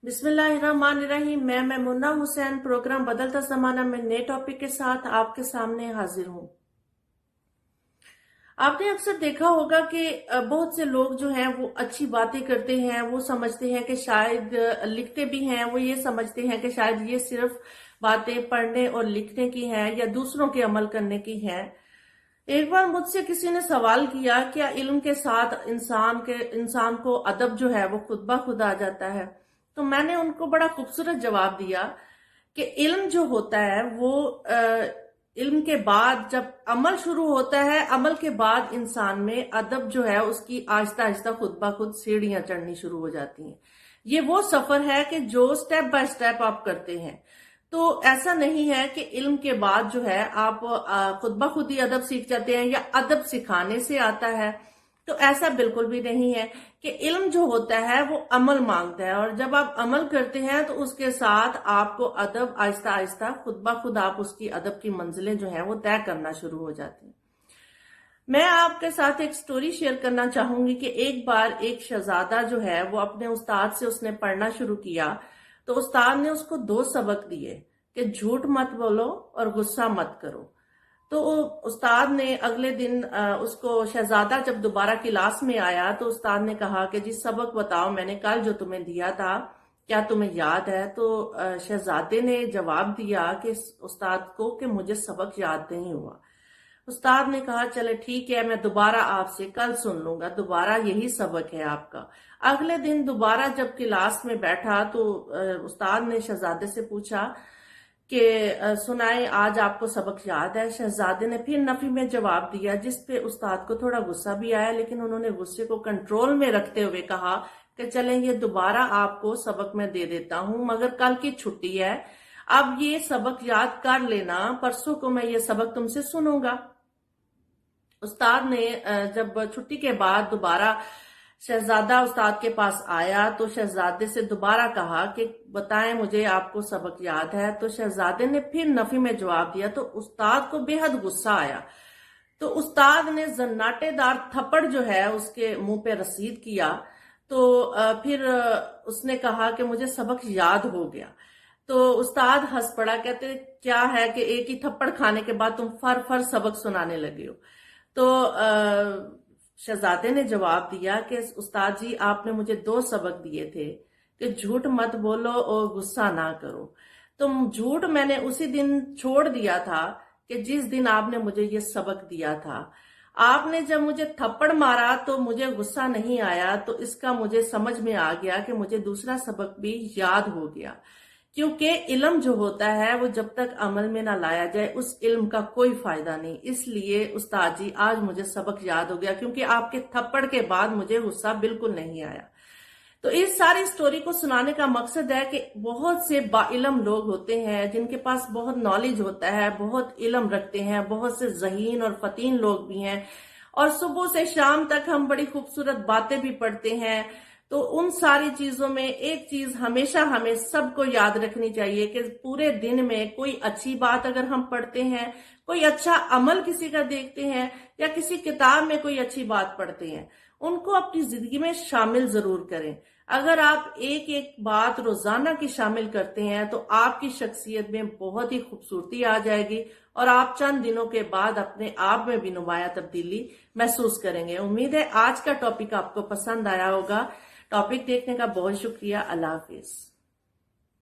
बिस्मिल्लाहिर्रहमानिर्रहीम। मैं मुन्ना हुसैन प्रोग्राम बदलता जमाना में नए टॉपिक के साथ आपके सामने हाजिर हूँ। आपने अक्सर देखा होगा कि बहुत से लोग जो हैं वो अच्छी बातें करते हैं। वो समझते हैं कि शायद लिखते भी हैं, वो ये समझते हैं कि शायद ये सिर्फ बातें पढ़ने और लिखने की हैं या दूसरों के अमल करने की हैं। एक बार मुझसे किसी ने सवाल किया, क्या इल्म के साथ इंसान को अदब जो है वो खुद ब खुद आ जाता है? तो मैंने उनको बड़ा खूबसूरत जवाब दिया कि इल्म जो होता है वो इल्म के बाद जब अमल शुरू होता है, अमल के बाद इंसान में अदब जो है उसकी आहिस्ता आहिस्ता खुद ब खुद सीढ़ियां चढ़नी शुरू हो जाती हैं। ये वो सफर है कि जो स्टेप बाय स्टेप आप करते हैं। तो ऐसा नहीं है कि इल्म के बाद जो है आप खुद ब खुद ही अदब सीख जाते हैं या अदब सिखाने से आता है। तो ऐसा बिल्कुल भी नहीं है कि इल्म जो होता है वो अमल मांगता है, और जब आप अमल करते हैं तो उसके साथ आपको अदब आहिस्ता आहिस्ता खुद ब खुद आप उसकी अदब की मंजिलें जो हैं वो तय करना शुरू हो जाती हैं। मैं आपके साथ एक स्टोरी शेयर करना चाहूंगी कि एक बार एक शहजादा जो है वो अपने उस्ताद से उसने पढ़ना शुरू किया। तो उस्ताद ने उसको 2 सबक दिए कि झूठ मत बोलो और गुस्सा मत करो। तो उस्ताद ने अगले दिन उसको, शहजादा जब दोबारा क्लास में आया तो उस्ताद ने कहा कि जी सबक बताओ, मैंने कल जो तुम्हें दिया था क्या तुम्हें याद है? तो शहजादे ने जवाब दिया कि उस्ताद को कि मुझे सबक याद नहीं हुआ। उस्ताद ने कहा चले ठीक है, मैं दोबारा आपसे कल सुन लूंगा, दोबारा यही सबक है आपका। अगले दिन दोबारा जब क्लास में बैठा तो उस्ताद ने शहजादे से पूछा कि सुनाए आज आपको सबक याद है? शहजादे ने फिर नफी में जवाब दिया, जिस पे उस्ताद को थोड़ा गुस्सा भी आया, लेकिन उन्होंने गुस्से को कंट्रोल में रखते हुए कहा कि चलें ये दोबारा आपको सबक मैं दे देता हूं, मगर कल की छुट्टी है, अब ये सबक याद कर लेना, परसों को मैं ये सबक तुमसे सुनूंगा। उस्ताद ने जब छुट्टी के बाद दोबारा शहजादा उस्ताद के पास आया तो शहजादे से दोबारा कहा कि बताएं मुझे आपको सबक याद है? तो शहजादे ने फिर नफी में जवाब दिया। तो उस्ताद को बेहद गुस्सा आया। तो उस्ताद ने जन्नाटेदार थप्पड़ जो है उसके मुंह पे रसीद किया। तो फिर उसने कहा कि मुझे सबक याद हो गया। तो उस्ताद हंस पड़ा, कहते क्या है कि एक ही थप्पड़ खाने के बाद तुम फर फर सबक सुनाने लगे हो। तो शहजादे ने जवाब दिया कि उस्ताद जी आपने मुझे 2 सबक दिए थे कि झूठ मत बोलो और गुस्सा ना करो। तो झूठ मैंने उसी दिन छोड़ दिया था कि जिस दिन आपने मुझे ये सबक दिया था। आपने जब मुझे थप्पड़ मारा तो मुझे गुस्सा नहीं आया, तो इसका मुझे समझ में आ गया कि मुझे दूसरा सबक भी याद हो गया। क्योंकि इल्म जो होता है वो जब तक अमल में ना लाया जाए उस इल्म का कोई फायदा नहीं। इसलिए उस्ताद जी आज मुझे सबक याद हो गया, क्योंकि आपके थप्पड़ के बाद मुझे गुस्सा बिल्कुल नहीं आया। तो इस सारी स्टोरी को सुनाने का मकसद है कि बहुत से बाइल्म लोग होते हैं जिनके पास बहुत नॉलेज होता है, बहुत इल्म रखते हैं, बहुत से ज़हीन और फतीन लोग भी हैं, और सुबह से शाम तक हम बड़ी खूबसूरत बातें भी पढ़ते हैं। तो उन सारी चीजों में एक चीज हमेशा हमें सबको याद रखनी चाहिए कि पूरे दिन में कोई अच्छी बात अगर हम पढ़ते हैं, कोई अच्छा अमल किसी का देखते हैं, या किसी किताब में कोई अच्छी बात पढ़ते हैं, उनको अपनी जिंदगी में शामिल जरूर करें। अगर आप एक एक बात रोजाना की शामिल करते हैं तो आपकी शख्सियत में बहुत ही खूबसूरती आ जाएगी, और आप चंद दिनों के बाद अपने आप में भी नुमाया तब्दीली महसूस करेंगे। उम्मीद है आज का टॉपिक आपको पसंद आया होगा। टॉपिक देखने का बहुत शुक्रिया। अल्लाह हाफिज।